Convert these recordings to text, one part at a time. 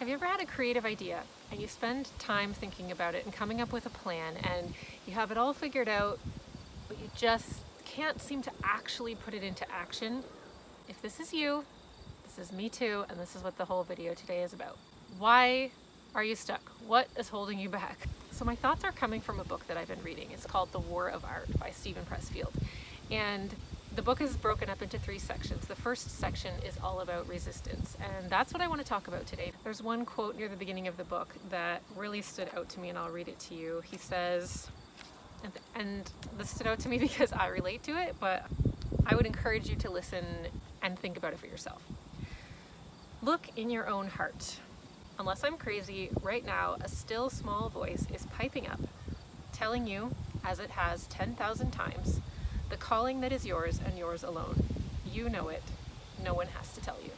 Have you ever had a creative idea and you spend time thinking about it and coming up with a plan and you have it all figured out, but you just can't seem to actually put it into action? If this is you, this is me too, and this is what the whole video today is about. Why are you stuck? What is holding you back? So my thoughts are coming from a book that I've been reading. It's called The War of Art by Steven Pressfield. And the book is broken up into 3 sections. The first section is all about resistance, and that's what I want to talk about today. There's one quote near the beginning of the book that really stood out to me, and I'll read it to you. He says, and this stood out to me because I relate to it, but I would encourage you to listen and think about it for yourself. Look in your own heart. Unless I'm crazy, right now a still small voice is piping up, telling you, as it has 10,000 times, the calling that is yours and yours alone. You know it. No one has to tell you.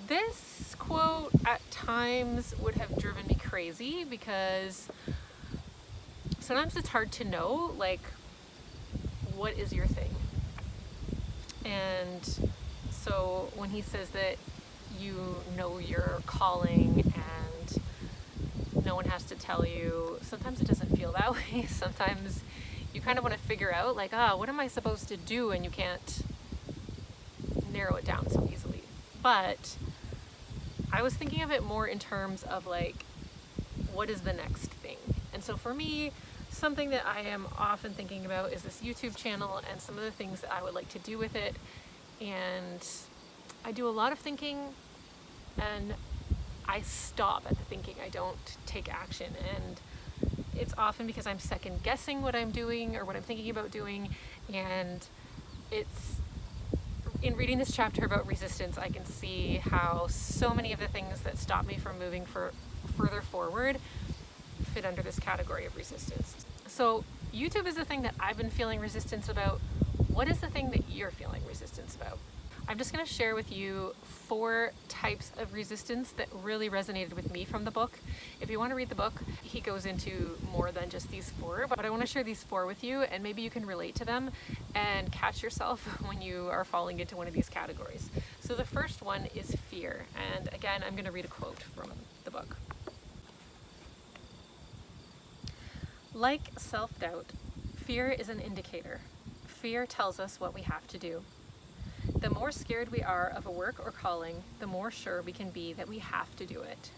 This quote at times would have driven me crazy because sometimes it's hard to know, like, what is your thing? And so when he says that you know your calling and no one has to tell you, sometimes it doesn't feel that way. Sometimes you kind of want to figure out, like, what am I supposed to do? And you can't narrow it down so easily. But I was thinking of it more in terms of, like, what is the next thing? And so for me, something that I am often thinking about is this YouTube channel and some of the things that I would like to do with it. And I do a lot of thinking and I stop at the thinking. I don't take action, and it's often because I'm second guessing what I'm doing or what I'm thinking about doing. And it's in reading this chapter about resistance, I can see how so many of the things that stop me from moving further forward fit under this category of resistance. So YouTube is the thing that I've been feeling resistance about. What is the thing that you're feeling resistance about? I'm just going to share with you 4 types of resistance that really resonated with me from the book. If you want to read the book, he goes into more than just these 4, but I want to share these 4 with you, and maybe you can relate to them and catch yourself when you are falling into one of these categories. So the first one is fear, and again, I'm going to read a quote from the book. Like self-doubt, fear is an indicator. Fear tells us what we have to do. The more scared we are of a work or calling, the more sure we can be that we have to do it.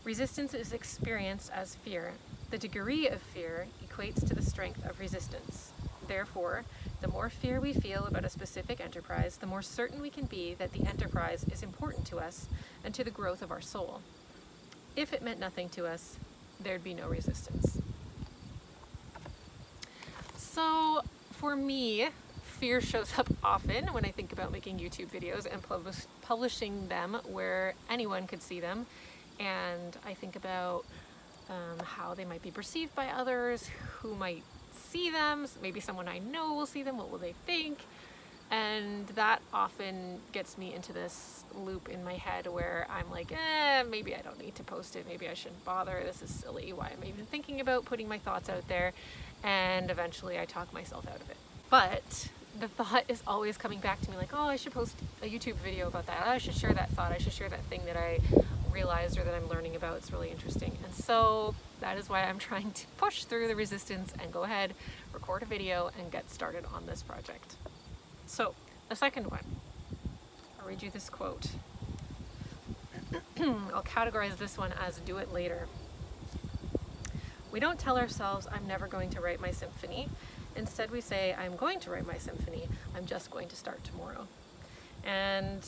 Resistance is experienced as fear. The degree of fear equates to the strength of resistance. Therefore, the more fear we feel about a specific enterprise, the more certain we can be that the enterprise is important to us and to the growth of our soul. If it meant nothing to us, there'd be no resistance. So for me, fear shows up often when I think about making YouTube videos and publishing them where anyone could see them. And I think about how they might be perceived by others, who might see them, maybe someone I know will see them, what will they think? And that often gets me into this loop in my head where I'm like, maybe I don't need to post it, maybe I shouldn't bother, this is silly, why am I even thinking about putting my thoughts out there? And eventually I talk myself out of it. But the thought is always coming back to me, like, oh, I should post a YouTube video about that. I should share that thought. I should share that thing that I realized or that I'm learning about. It's really interesting. And so that is why I'm trying to push through the resistance and go ahead, record a video, and get started on this project. So the second one, I'll read you this quote. I'll categorize this one as do it later. We don't tell ourselves, I'm never going to write my symphony. Instead, we say, I'm going to write my symphony. I'm just going to start tomorrow. And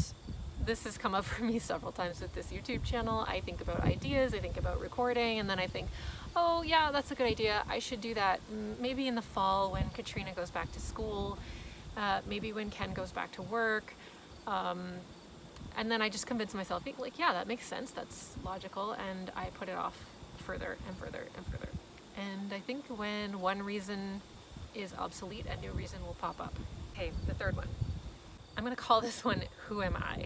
this has come up for me several times with this YouTube channel. I think about ideas, I think about recording, and then I think, oh yeah, that's a good idea. I should do that maybe in the fall when Katrina goes back to school, maybe when Ken goes back to work. And then I just convince myself, like, yeah, that makes sense. That's logical. And I put it off further and further and further. And I think when one reason is obsolete, a new reason will pop up. Okay, the third one. I'm gonna call this one, Who Am I?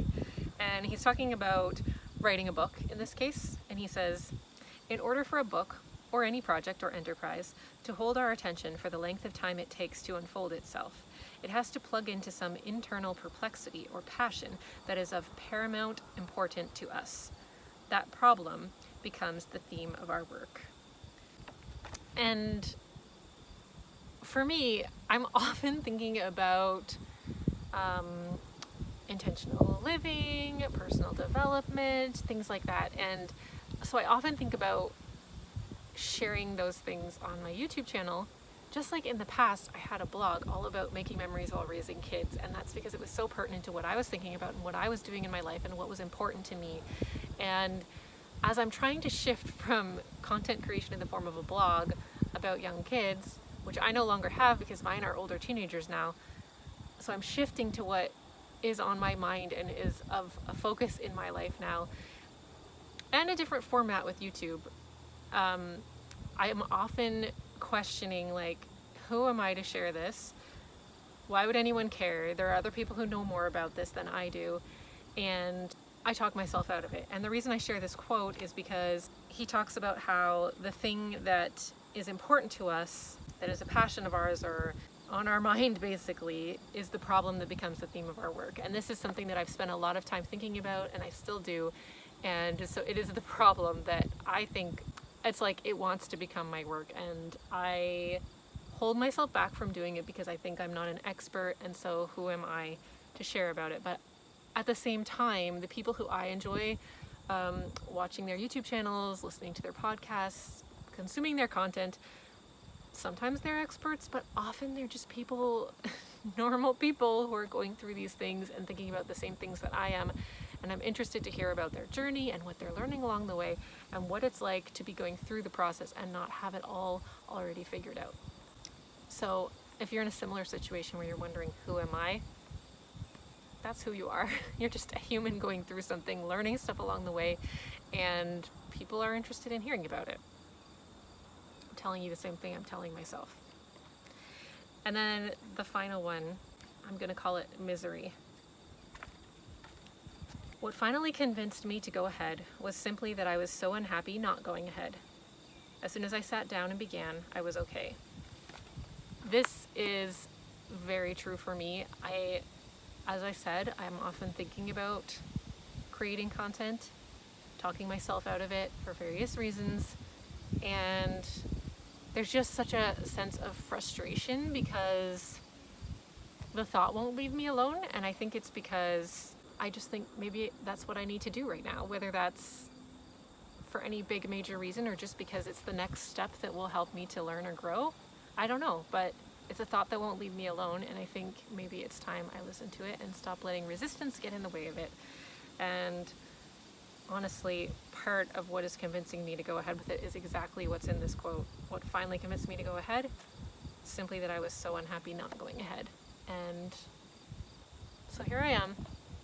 And he's talking about writing a book in this case. And he says, in order for a book or any project or enterprise to hold our attention for the length of time it takes to unfold itself, it has to plug into some internal perplexity or passion that is of paramount importance to us. that problem becomes the theme of our work. And for me, I'm often thinking about intentional living, personal development, things like that. And so I often think about sharing those things on my YouTube channel. Just like in the past, I had a blog all about making memories while raising kids, and that's because it was so pertinent to what I was thinking about and what I was doing in my life and what was important to me. And as I'm trying to shift from content creation in the form of a blog about young kids, which I no longer have because mine are older teenagers now, so I'm shifting to what is on my mind and is of a focus in my life now, and a different format with YouTube. I am often questioning, like, who am I to share this? Why would anyone care? There are other people who know more about this than I do, and I talk myself out of it. And the reason I share this quote is because he talks about how the thing that is important to us, that is a passion of ours or on our mind basically, is the problem that becomes the theme of our work. And this is something that I've spent a lot of time thinking about, and I still do. And so it is the problem that I think it's like it wants to become my work, and I hold myself back from doing it because I think I'm not an expert, and so who am I to share about it? But at the same time, the people who I enjoy watching their YouTube channels, listening to their podcasts, consuming their content, sometimes they're experts, but often they're just people, normal people who are going through these things and thinking about the same things that I am. And I'm interested to hear about their journey and what they're learning along the way and what it's like to be going through the process and not have it all already figured out. So if you're in a similar situation where you're wondering, who am I? That's who you are. You're just a human going through something, learning stuff along the way, and people are interested in hearing about it. I'm telling you the same thing I'm telling myself. And then the final one, I'm going to call it misery. What finally convinced me to go ahead was simply that I was so unhappy not going ahead. As soon as I sat down and began, I was okay. This is very true for me. As I said, I'm often thinking about creating content, talking myself out of it for various reasons, and there's just such a sense of frustration because the thought won't leave me alone, and I think it's because I just think maybe that's what I need to do right now, whether that's for any big major reason or just because it's the next step that will help me to learn or grow. I don't know, but it's a thought that won't leave me alone, and I think maybe it's time I listen to it and stop letting resistance get in the way of it. And honestly, part of what is convincing me to go ahead with it is exactly what's in this quote. What finally convinced me to go ahead? Simply that I was so unhappy not going ahead. And so here I am,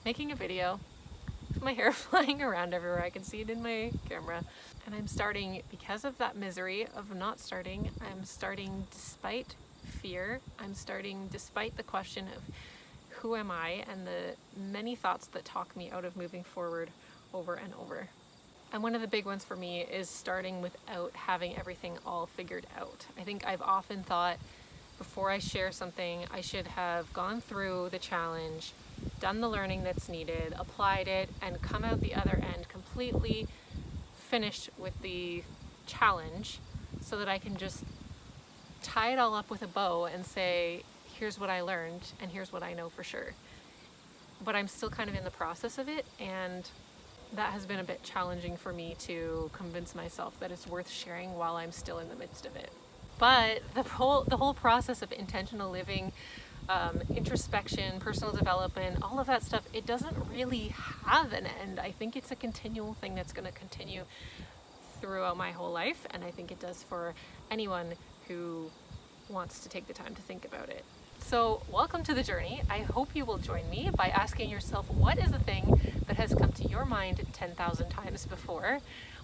making a video with my hair flying around everywhere. I can see it in my camera. And I'm starting, because of that misery of not starting, I'm starting despite fear. I'm starting despite the question of who am I and the many thoughts that talk me out of moving forward over and over. And one of the big ones for me is starting without having everything all figured out. I think I've often thought before I share something, I should have gone through the challenge, done the learning that's needed, applied it, and come out the other end completely finished with the challenge so that I can just tie it all up with a bow and say, here's what I learned and here's what I know for sure. But I'm still kind of in the process of it, and that has been a bit challenging for me to convince myself that it's worth sharing while I'm still in the midst of it. But the whole process of intentional living, introspection, personal development, all of that stuff, it doesn't really have an end. I think it's a continual thing that's going to continue throughout my whole life, and I think it does for anyone who wants to take the time to think about it. So welcome to the journey. I hope you will join me by asking yourself, what is the thing that has come to your mind 10,000 times before?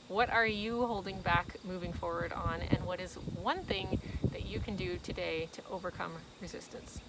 What are you holding back moving forward on? And what is one thing that you can do today to overcome resistance?